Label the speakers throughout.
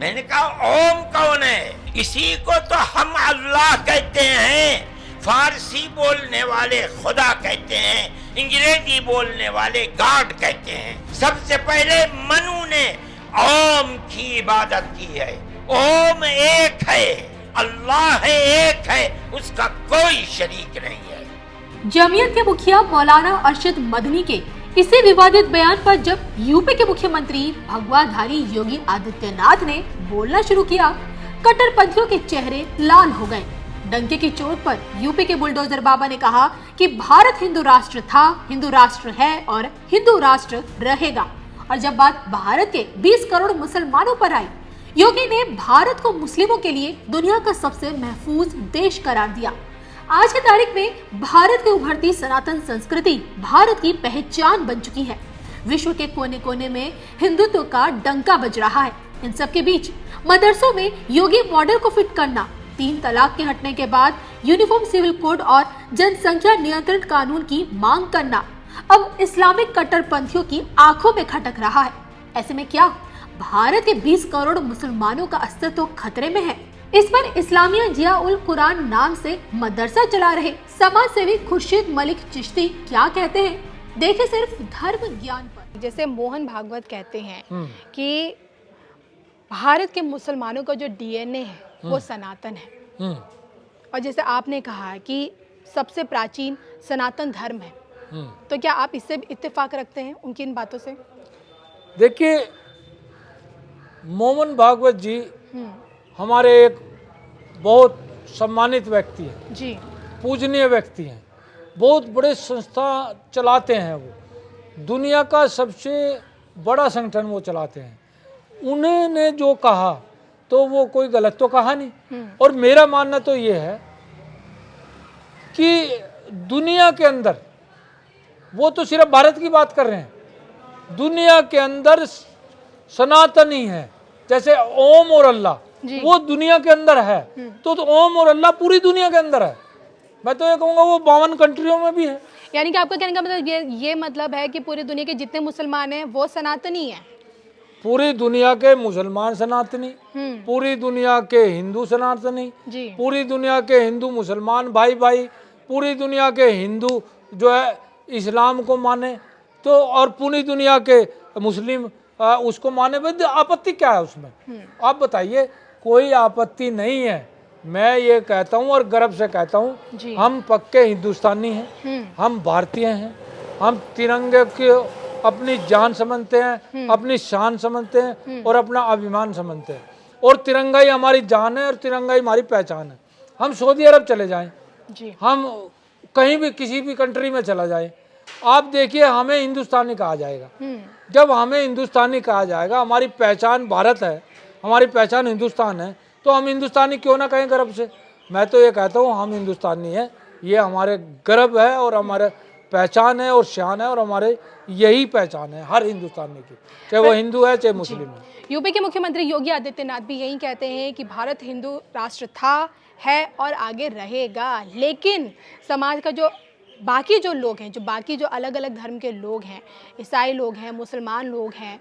Speaker 1: मैंने कहा ओम कौन है? इसी को तो हम अल्लाह कहते हैं, फारसी बोलने वाले खुदा कहते हैं, अंग्रेजी बोलने वाले गॉड कहते हैं। सबसे पहले मनु ने ओम की इबादत की है। ओम एक है, अल्लाह है, एक है, उसका कोई शरीक नहीं है।
Speaker 2: जमीयत के मुखिया मौलाना अरशद मदनी के इसी विवादित बयान पर जब यूपी के मुख्यमंत्री भगवाधारी योगी आदित्यनाथ ने बोलना शुरू किया, कट्टरपंथियों के चेहरे लाल हो गए। डंके की चोट पर यूपी के बुलडोजर बाबा ने कहा कि भारत हिंदू राष्ट्र था, हिंदू राष्ट्र है और हिंदू राष्ट्र रहेगा। और जब बात भारत के 20 करोड़ मुसलमानों पर आई, योगी ने भारत को मुस्लिमों के लिए दुनिया का सबसे महफूज देश करार दिया। आज की तारीख में भारत की उभरती सनातन संस्कृति भारत की पहचान बन चुकी है। विश्व के कोने कोने में हिंदुत्व का डंका बज रहा है। इन सब के बीच मदरसों में योगी मॉडल को फिट करना, 3 तलाक के हटने के बाद यूनिफॉर्म सिविल कोड और जनसंख्या नियंत्रण कानून की मांग करना अब इस्लामिक कट्टरपंथियों की आंखों में खटक रहा है। ऐसे में क्या भारत के 20 करोड़ मुसलमानों का अस्तित्व खतरे में है? इस पर इस्लामिया जिया उल कुरान नाम से मदरसा चला रहे समाज सेवी खुर्शीद मलिक चिश्ती क्या कहते हैं, देखिए सिर्फ धर्म ज्ञान पर।
Speaker 3: जैसे मोहन भागवत कहते हैं कि भारत के मुसलमानों का जो डीएनए है वो सनातन है, और जैसे आपने कहा कि सबसे प्राचीन सनातन धर्म है, तो क्या आप इससे इत्तेफाक रखते हैं उनकी इन बातों से?
Speaker 4: देखिए, मोहन भागवत जी हमारे एक बहुत सम्मानित व्यक्ति हैं
Speaker 3: जी,
Speaker 4: पूजनीय व्यक्ति हैं, बहुत बड़े संस्था चलाते हैं। वो दुनिया का सबसे बड़ा संगठन वो चलाते हैं। उन्होंने जो कहा तो वो कोई गलत तो कहा नहीं। और मेरा मानना तो ये है कि दुनिया के अंदर, वो तो सिर्फ भारत की बात कर रहे हैं, दुनिया के अंदर सनातनी है। जैसे ओम और अल्लाह वो दुनिया के अंदर है, तो ओम और अल्लाह पूरी दुनिया के अंदर है। मैं तो ये कहूँगा वो 52 कंट्रियों में भी है।
Speaker 3: यानी कि आपका कहने का मतलब ये मतलब है कि पूरी दुनिया के जितने मुसलमान हैं वो सनातनी हैं।
Speaker 4: पूरी दुनिया के मुसलमान सनातनी, पूरी दुनिया के हिंदू सनातनी, पूरी दुनिया के हिंदू मुसलमान भाई भाई, पूरी दुनिया के हिंदू जो है इस्लाम को माने, तो और पूरी दुनिया के मुस्लिम उसको माने। भाई आपत्ति क्या है उसमें? आप बताइए, कोई आपत्ति नहीं है। मैं ये कहता हूँ और गर्व से कहता हूँ, हम पक्के हिंदुस्तानी हैं, हम भारतीय हैं, हम तिरंगे की अपनी जान समझते हैं, अपनी शान समझते हैं और अपना अभिमान समझते हैं। और तिरंगा ही हमारी जान है और तिरंगा ही हमारी पहचान है। हम सऊदी अरब चले जाएं, हम कहीं भी किसी भी कंट्री में चला जाए, आप देखिए हमें हिंदुस्तानी कहा जाएगा। जब हमें हिंदुस्तानी कहा जाएगा, हमारी पहचान भारत है, हमारी पहचान हिंदुस्तान है, तो हम हिंदुस्तानी क्यों ना कहें गर्व से? मैं तो ये कहता हूँ हम हिंदुस्तानी हैं, ये हमारे गर्व है और हमारे पहचान है और शान है, और हमारे यही पहचान है हर हिंदुस्तानी की, चाहे वो हिंदू है चाहे मुस्लिम है।
Speaker 3: यूपी के मुख्यमंत्री योगी आदित्यनाथ भी यही कहते हैं कि भारत हिंदू राष्ट्र था, है और आगे रहेगा। लेकिन समाज का जो बाकी जो लोग हैं, जो बाकी जो अलग अलग धर्म के लोग हैं, ईसाई लोग हैं, मुसलमान लोग हैं,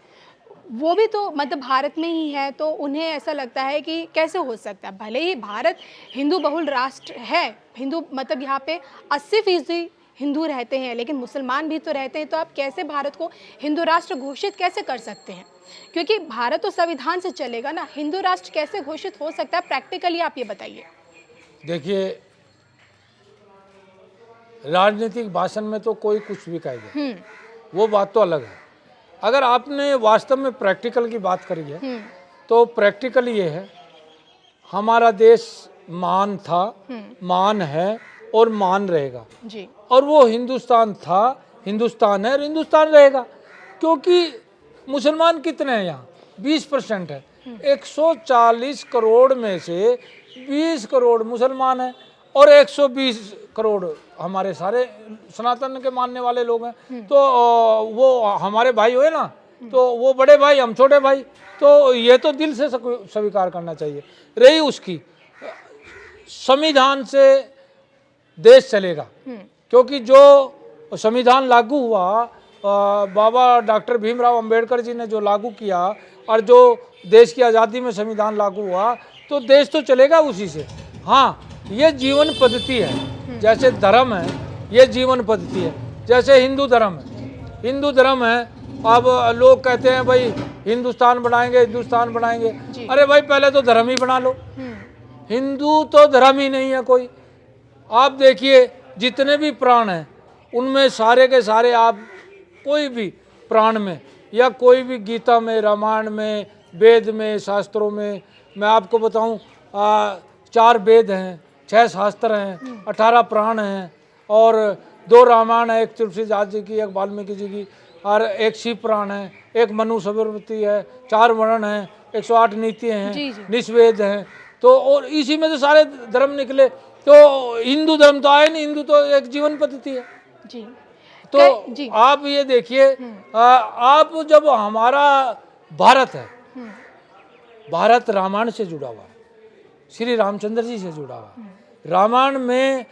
Speaker 3: वो भी तो मतलब भारत में ही है, तो उन्हें ऐसा लगता है कि कैसे हो सकता है, भले ही भारत हिंदू बहुल राष्ट्र है, हिंदू मतलब यहाँ पे 80% हिंदू रहते हैं, लेकिन मुसलमान भी तो रहते हैं, तो आप कैसे भारत को हिंदू राष्ट्र घोषित कैसे कर सकते हैं? क्योंकि भारत तो संविधान से चलेगा ना, हिंदू राष्ट्र कैसे घोषित हो सकता है प्रैक्टिकली, आप ये बताइए।
Speaker 4: देखिए, राजनीतिक भाषण में तो कोई कुछ भी कहेगा, वो बात तो अलग है। अगर आपने वास्तव में प्रैक्टिकल की बात करी है, तो प्रैक्टिकल ये है, हमारा देश महान था, महान है और महान रहेगा
Speaker 3: जी।
Speaker 4: और वो हिंदुस्तान था, हिंदुस्तान है और हिंदुस्तान रहेगा। क्योंकि मुसलमान कितने हैं यहाँ? 20% है। 140 करोड़ में से 20 करोड़ मुसलमान हैं और 120 करोड़ हमारे सारे सनातन के मानने वाले लोग हैं। तो वो हमारे भाई हुए ना, तो वो बड़े भाई, हम छोटे भाई, तो ये तो दिल से स्वीकार करना चाहिए। रही उसकी संविधान से देश चलेगा, क्योंकि जो संविधान लागू हुआ, बाबा डॉक्टर भीमराव अंबेडकर जी ने जो लागू किया, और जो देश की आज़ादी में संविधान लागू हुआ तो देश तो चलेगा उसी से। हाँ, ये जीवन पद्धति है, जैसे धर्म है ये जीवन पद्धति है। जैसे हिंदू धर्म है, अब लोग कहते हैं भाई हिंदुस्तान बनाएंगे। अरे भाई पहले तो धर्म ही बना लो। हिंदू तो धर्म ही नहीं है कोई। आप देखिए जितने भी प्राण हैं उनमें सारे के सारे, आप कोई भी प्राण में या कोई भी गीता में, रामायण में, वेद में, शास्त्रों में, मैं आपको बताऊं 4 वेद हैं, 6 शास्त्र हैं, 18 प्राण हैं और 2 रामायण है, एक तुलसीदास जी की, एक वाल्मीकि जी की, और एक शिव पुराण है, एक मनु स्मृति है, 4 वर्ण हैं, 108 नीतियाँ हैं, निषेध हैं। तो और इसी में तो सारे धर्म निकले। तो हिंदू धर्म तो आए नहीं, हिंदू तो एक जीवन पद्धति है
Speaker 3: जी।
Speaker 4: तो आप ये देखिए, आप जब हमारा भारत है, भारत रामायण से जुड़ा हुआ है, श्री रामचंद्र जी से जुड़ा हुआ है। रामायण में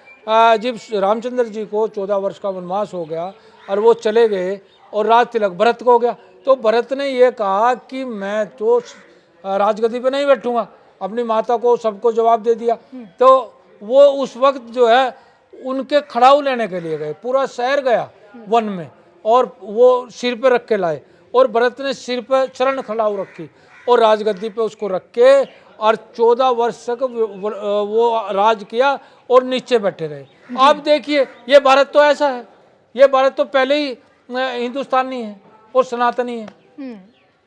Speaker 4: जब रामचंद्र जी को 14 वर्ष का वनवास हो गया और वो चले गए और राज तिलक भरत को हो गया, तो भरत ने ये कहा कि मैं तो राजगद्दी पे नहीं बैठूंगा, अपनी माता को सबको जवाब दे दिया। तो वो उस वक्त जो है उनके खड़ाऊ लेने के लिए गए, पूरा शहर गया वन में और वो सिर पे रख के लाए और भरत ने सिर पे चरण खड़ाऊ रखी और राजगद्दी पे उसको रख के और 14 वर्ष तक वो राज किया और नीचे बैठे रहे। आप देखिए ये भारत तो ऐसा है, ये भारत तो पहले ही हिंदुस्तानी है और सनातनी है।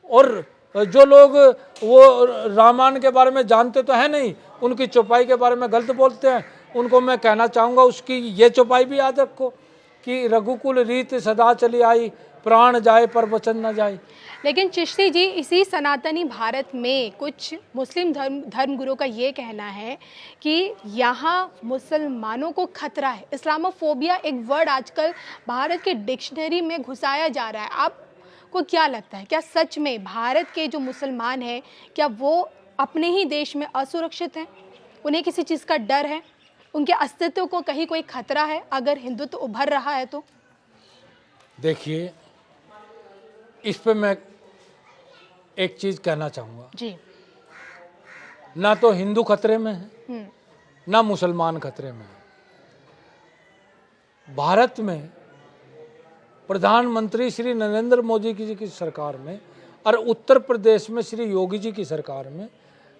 Speaker 4: और जो लोग वो रामायण के बारे में जानते तो है नहीं, उनकी चौपाई के बारे में गलत बोलते हैं, उनको मैं कहना चाहूँगा उसकी ये चौपाई भी याद रखो कि रघुकुल रीत सदा चली आई, प्राण जाए पर वचन न जाए।
Speaker 3: लेकिन चिश्ती जी, इसी सनातनी भारत में कुछ मुस्लिम धर्मगुरुओं का ये कहना है कि यहाँ मुसलमानों को खतरा है। इस्लामोफोबिया एक वर्ड आजकल भारत के डिक्शनरी में घुसाया जा रहा है। आपको क्या लगता है, क्या सच में भारत के जो मुसलमान हैं क्या वो अपने ही देश में असुरक्षित हैं? उन्हें किसी चीज़ का डर है? उनके अस्तित्व को कहीं कोई खतरा है अगर हिंदुत्व उभर रहा है तो?
Speaker 4: देखिए, इस पे मैं एक चीज कहना चाहूँगा
Speaker 3: जी।
Speaker 4: ना तो हिंदू खतरे में है ना मुसलमान खतरे में है। भारत में प्रधानमंत्री श्री नरेंद्र मोदी जी की सरकार में और उत्तर प्रदेश में श्री योगी जी की सरकार में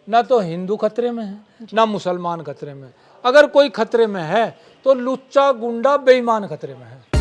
Speaker 4: ना तो हिंदू खतरे में है ना मुसलमान खतरे में। अगर कोई खतरे में है तो लुच्चा गुंडा बेईमान खतरे में है।